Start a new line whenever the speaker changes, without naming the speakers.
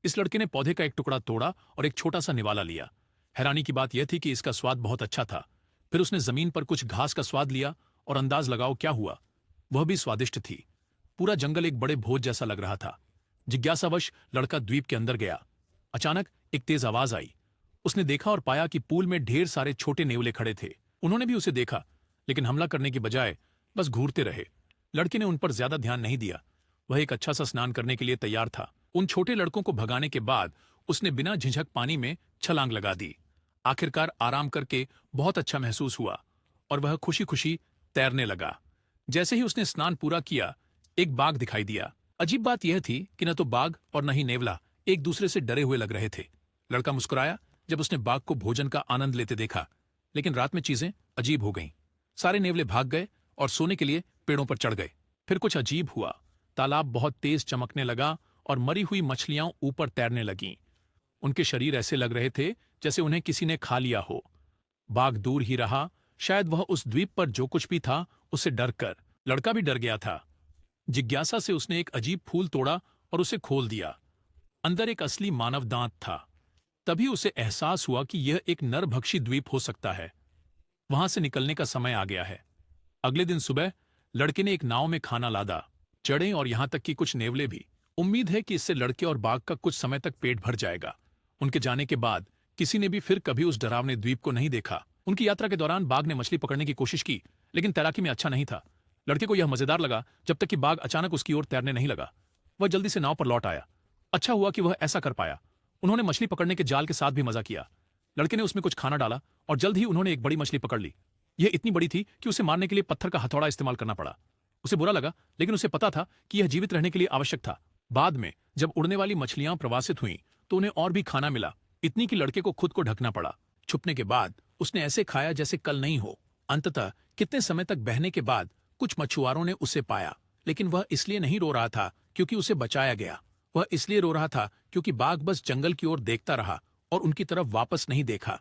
इस लड़के ने पौधे का एक टुकड़ा तोड़ा और एक छोटा सा निवाला लिया। हैरानी की बात यह थी कि इसका स्वाद बहुत अच्छा था। फिर उसने जमीन पर कुछ घास का स्वाद लिया और अंदाज लगाओ क्या हुआ, वह भी स्वादिष्ट थी। पूरा जंगल एक बड़े भोज जैसा लग रहा था। जिज्ञासावश लड़का द्वीप के अंदर गया। अचानक एक तेज आवाज आई। उसने देखा और पाया कि पूल में ढेर सारे छोटे नेवले खड़े थे। उन्होंने भी उसे देखा, लेकिन हमला करने की बजाय बस घूरते रहे। लड़के ने उन पर ज्यादा ध्यान नहीं दिया। वह एक अच्छा सा स्नान करने के लिए तैयार था। उन छोटे लड़कों को भगाने के बाद उसने बिना झिझक पानी में छलांग लगा दी। आखिरकार आराम करके बहुत अच्छा महसूस हुआ और वह खुशी खुशी तैरने लगा। जैसे ही उसने स्नान पूरा किया, एक बाघ दिखाई दिया। अजीब बात यह थी कि न तो बाघ और न ही नेवला एक दूसरे से डरे हुए लग रहे थे। लड़का मुस्कुराया जब उसने बाघ को भोजन का आनंद लेते देखा, लेकिन रात में चीजें अजीब हो गईं। सारे नेवले भाग गए और सोने के लिए पेड़ों पर चढ़ गए। फिर कुछ अजीब हुआ। तालाब बहुत तेज चमकने लगा और मरी हुई मछलियां ऊपर तैरने लगीं। उनके शरीर ऐसे लग रहे थे जैसे उन्हें किसी ने खा लिया हो। बाघ दूर ही रहा। शायद वह उस द्वीप पर जो कुछ भी था उससे डर कर। लड़का भी डर गया था। जिज्ञासा से उसने एक अजीब फूल तोड़ा और उसे खोल दिया। अंदर एक असली मानव दांत था। तभी उसे एहसास हुआ कि यह एक नरभक्षी द्वीप हो सकता है। वहां से निकलने का समय आ गया है। अगले दिन सुबह लड़के ने एक नाव में खाना लादा, चढ़े और यहां तक कि कुछ नेवले भी। उम्मीद है कि इससे लड़के और बाघ का कुछ समय तक पेट भर जाएगा। उनके जाने के बाद किसी ने भी फिर कभी उस डरावने द्वीप को नहीं देखा। उनकी यात्रा के दौरान बाघ ने मछली पकड़ने की कोशिश की, लेकिन तैराकी में अच्छा नहीं था। लड़के को यह मजेदार लगा जब तक कि बाघ अचानक उसकी ओर तैरने नहीं लगा। वह जल्दी से नाव पर लौट आया। अच्छा हुआ कि वह ऐसा कर पाया। उन्होंने मछली पकड़ने के जाल के साथ भी मजा किया। लड़के ने उसमें कुछ खाना डाला और जल्द ही उन्होंने एक बड़ी मछली पकड़ ली। यह इतनी बड़ी थी कि उसे मारने के लिए पत्थर का हथौड़ा इस्तेमाल करना पड़ा। उसे बुरा लगा, लेकिन उसे पता था कि यह जीवित रहने के लिए आवश्यक था। बाद में जब उड़ने वाली मछलियां प्रवासित हुईं, तो उन्हें और भी खाना मिला, इतनी कि लड़के को खुद को ढकना पड़ा। छुपने के बाद उसने ऐसे खाया जैसे कल नहीं हो। अंततः कितने समय तक बहने के बाद कुछ मछुआरों ने उसे पाया, लेकिन वह इसलिए नहीं रो रहा था क्योंकि उसे बचाया गया। वह इसलिए रो रहा था क्योंकि बाघ बस जंगल की ओर देखता रहा और उनकी तरफ वापस नहीं देखा।